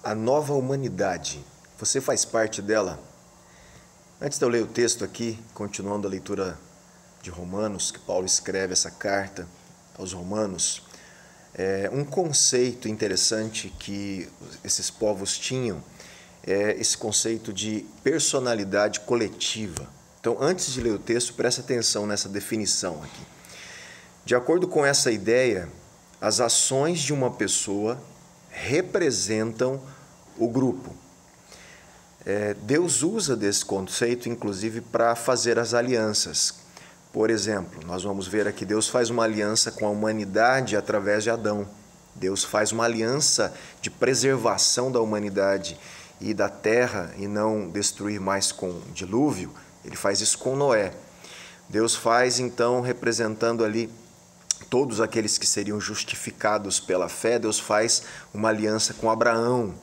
a nova humanidade. Você faz parte dela? Antes de eu ler o texto aqui, continuando a leitura de Romanos, que Paulo escreve essa carta aos Romanos, um conceito interessante que esses povos tinham é esse conceito de personalidade coletiva. Então, antes de ler o texto, preste atenção nessa definição aqui. De acordo com essa ideia, as ações de uma pessoa representam o grupo. Deus usa desse conceito, inclusive, para fazer as alianças. Por exemplo, nós vamos ver aqui, Deus faz uma aliança com a humanidade através de Adão. Deus faz uma aliança de preservação da humanidade e da terra e não destruir mais com dilúvio. Ele faz isso com Noé. Deus faz, então, representando ali todos aqueles que seriam justificados pela fé, Deus faz uma aliança com Abraão.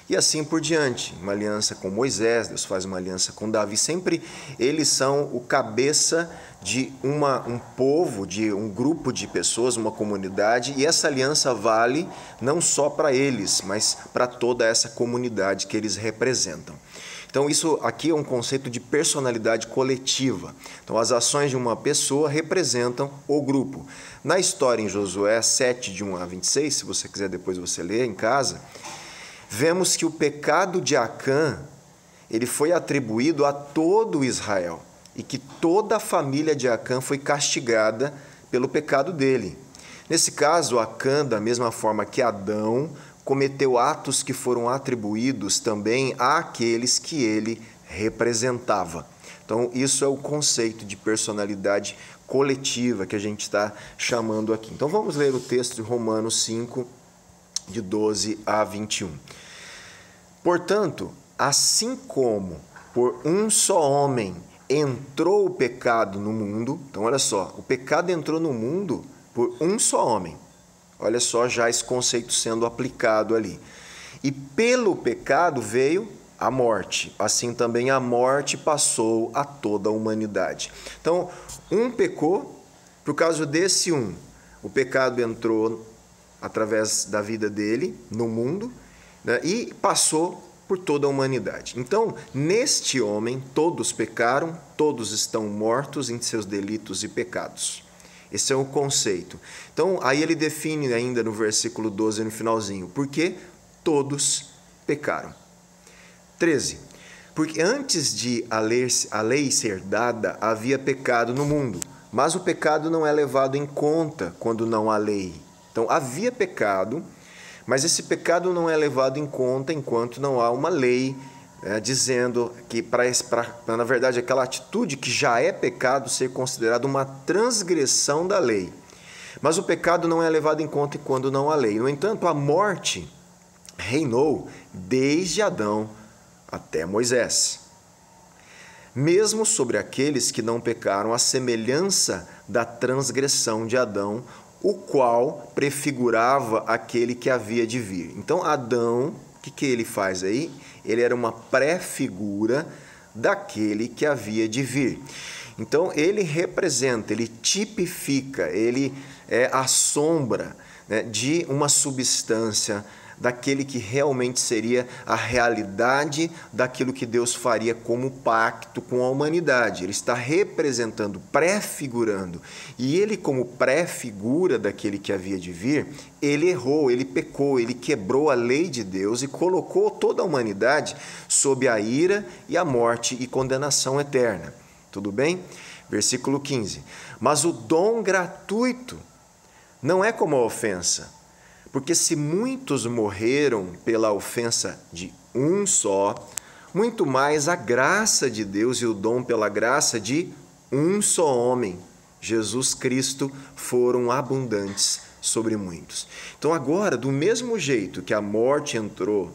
E assim por diante, uma aliança com Moisés, Deus faz uma aliança com Davi. Sempre eles são o cabeça de um povo, de um grupo de pessoas, uma comunidade, e essa aliança vale não só para eles, mas para toda essa comunidade que eles representam. Então isso aqui é um conceito de personalidade coletiva. Então as ações de uma pessoa representam o grupo. Na história em Josué 7, de 1 a 26, se você quiser depois você ler em casa, vemos que o pecado de Acã, ele foi atribuído a todo Israel e que toda a família de Acã foi castigada pelo pecado dele. Nesse caso, Acã, da mesma forma que Adão, cometeu atos que foram atribuídos também àqueles que ele representava. Então, isso é o conceito de personalidade coletiva que a gente está chamando aqui. Então, vamos ler o texto de Romanos 5, de 12 a 21. Portanto, assim como por um só homem entrou o pecado no mundo, então olha só, o pecado entrou no mundo por um só homem. Olha só já esse conceito sendo aplicado ali. E pelo pecado veio a morte, assim também a morte passou a toda a humanidade. Então, um pecou, por causa desse um, o pecado entrou através da vida dele no mundo, né, e passou por toda a humanidade. Então, neste homem, todos pecaram, todos estão mortos em seus delitos e pecados. Esse é o conceito. Então, aí ele define ainda no versículo 12, no finalzinho, porque todos pecaram. 13. Porque antes de a lei ser dada, havia pecado no mundo, mas o pecado não é levado em conta quando não há lei. Então, havia pecado, mas esse pecado não é levado em conta enquanto não há uma lei dizendo que, na verdade, aquela atitude que já é pecado ser considerada uma transgressão da lei. Mas o pecado não é levado em conta quando não há lei. No entanto, a morte reinou desde Adão até Moisés. Mesmo sobre aqueles que não pecaram, a semelhança da transgressão de Adão, o qual prefigurava aquele que havia de vir. Então, Adão, o que ele faz aí? Ele era uma pré-figura daquele que havia de vir. Então, ele representa, ele tipifica, ele é a sombra, né, de uma substância, daquele que realmente seria a realidade daquilo que Deus faria como pacto com a humanidade. Ele está representando, prefigurando. E ele, como pré-figura daquele que havia de vir, ele errou, ele pecou, ele quebrou a lei de Deus e colocou toda a humanidade sob a ira e a morte e condenação eterna. Tudo bem? Versículo 15. Mas o dom gratuito não é como a ofensa. Porque se muitos morreram pela ofensa de um só, muito mais a graça de Deus e o dom pela graça de um só homem, Jesus Cristo, foram abundantes sobre muitos. Então agora, do mesmo jeito que a morte entrou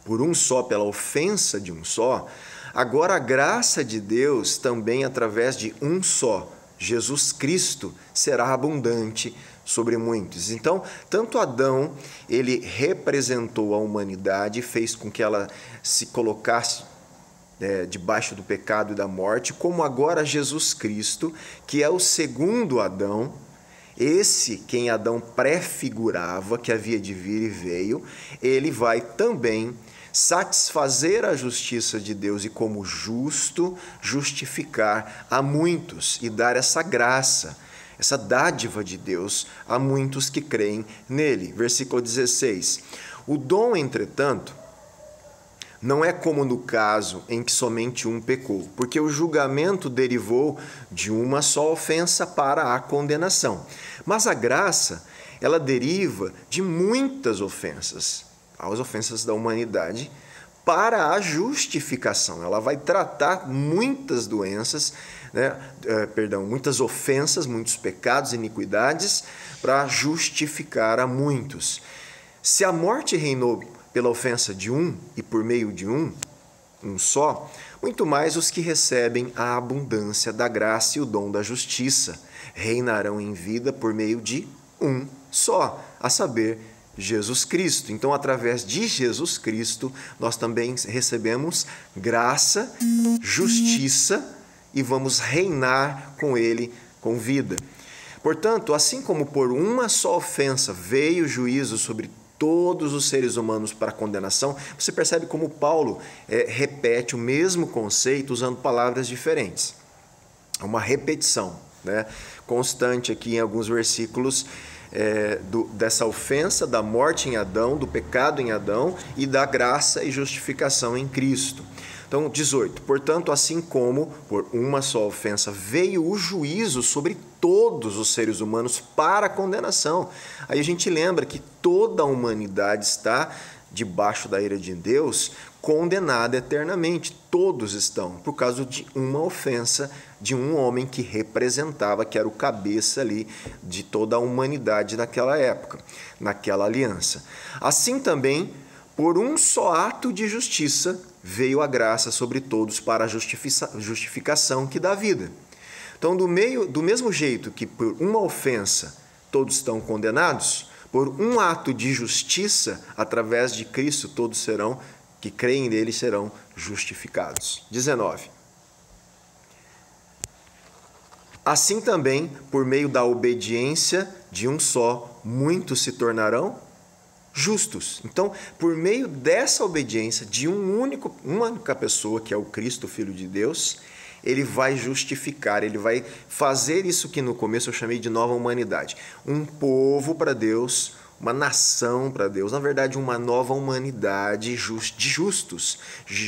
por um só, pela ofensa de um só, agora a graça de Deus também através de um só, Jesus Cristo, será abundante sobre muitos. Então, tanto Adão, ele representou a humanidade, fez com que ela se colocasse debaixo do pecado e da morte, como agora Jesus Cristo, que é o segundo Adão, Esse, quem Adão prefigurava, que havia de vir e veio, ele vai também satisfazer a justiça de Deus e, como justo, justificar a muitos e dar essa graça, essa dádiva de Deus a muitos que creem nele. Versículo 16. O dom, entretanto, não é como no caso em que somente um pecou, porque o julgamento derivou de uma só ofensa para a condenação. Mas a graça, ela deriva de muitas ofensas, as ofensas da humanidade, para a justificação. Ela vai tratar muitas doenças, muitas ofensas, muitos pecados, iniquidades, para justificar a muitos. Se a morte reinou pela ofensa de um e por meio de um só, muito mais os que recebem a abundância da graça e o dom da justiça reinarão em vida por meio de um só, a saber, Jesus Cristo. Então, através de Jesus Cristo, nós também recebemos graça, justiça e vamos reinar com Ele com vida. Portanto, assim como por uma só ofensa veio o juízo sobre todos os seres humanos para condenação, você percebe como Paulo repete o mesmo conceito usando palavras diferentes. É uma repetição, constante aqui em alguns versículos dessa ofensa, da morte em Adão, do pecado em Adão e da graça e justificação em Cristo. Então, 18. Portanto, assim como por uma só ofensa veio o juízo sobre todos os seres humanos para a condenação. Aí a gente lembra que toda a humanidade está debaixo da ira de Deus, condenada eternamente. Todos estão, por causa de uma ofensa de um homem que representava, que era o cabeça ali de toda a humanidade naquela época, naquela aliança. Assim também, por um só ato de justiça, veio a graça sobre todos para a justificação que dá vida. Então, do mesmo jeito que por uma ofensa todos estão condenados, por um ato de justiça, através de Cristo, todos que creem nele serão justificados. 19. Assim também, por meio da obediência de um só, muitos se tornarão justos. Então, por meio dessa obediência de uma única pessoa, que é o Cristo, Filho de Deus, ele vai justificar, ele vai fazer isso que no começo eu chamei de nova humanidade. Um povo para Deus, uma nação para Deus, na verdade uma nova humanidade de justos,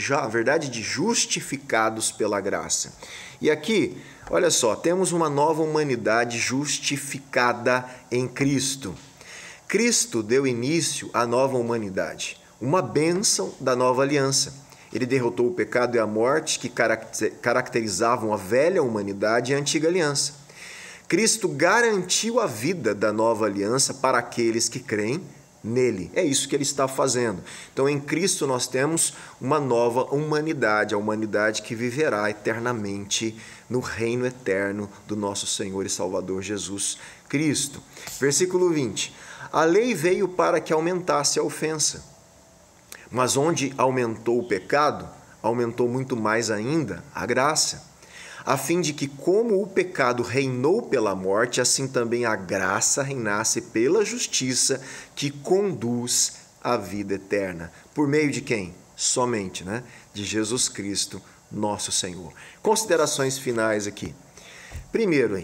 na verdade de justificados pela graça. E aqui, olha só, temos uma nova humanidade justificada em Cristo. Cristo deu início à nova humanidade, uma bênção da nova aliança. Ele derrotou o pecado e a morte que caracterizavam a velha humanidade e a antiga aliança. Cristo garantiu a vida da nova aliança para aqueles que creem nele. É isso que ele está fazendo. Então, em Cristo nós temos uma nova humanidade, a humanidade que viverá eternamente no reino eterno do nosso Senhor e Salvador Jesus Cristo. Versículo 20. A lei veio para que aumentasse a ofensa. Mas onde aumentou o pecado, aumentou muito mais ainda a graça, a fim de que, como o pecado reinou pela morte, assim também a graça reinasse pela justiça que conduz à vida eterna. Por meio de quem? Somente, de Jesus Cristo, nosso Senhor. Considerações finais aqui. Primeiro,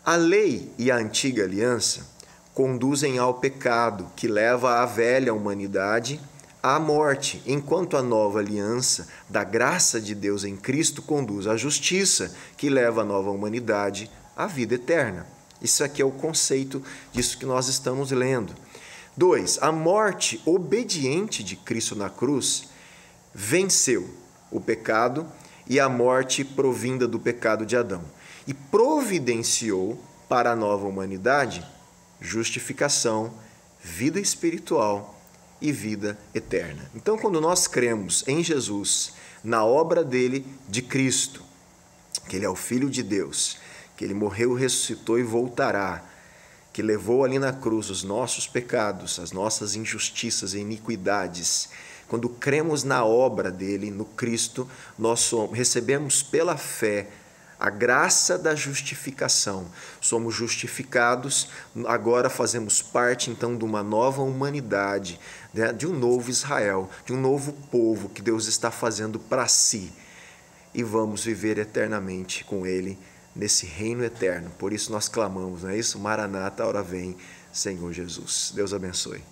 a lei e a antiga aliança conduzem ao pecado, que leva a velha humanidade à morte, enquanto a nova aliança da graça de Deus em Cristo conduz à justiça, que leva a nova humanidade à vida eterna. Isso aqui é o conceito disso que nós estamos lendo. 2. A morte obediente de Cristo na cruz venceu o pecado e a morte provinda do pecado de Adão e providenciou para a nova humanidade justificação, vida espiritual e vida eterna. Então, quando nós cremos em Jesus, na obra dele de Cristo, que ele é o Filho de Deus, que ele morreu, ressuscitou e voltará, que levou ali na cruz os nossos pecados, as nossas injustiças e iniquidades, quando cremos na obra dele, no Cristo, nós recebemos pela fé a graça da justificação. Somos justificados, agora fazemos parte então de uma nova humanidade, né? De um novo Israel, de um novo povo que Deus está fazendo para si. E vamos viver eternamente com Ele nesse reino eterno. Por isso nós clamamos, não é isso? Maranata, ora vem, Senhor Jesus. Deus abençoe.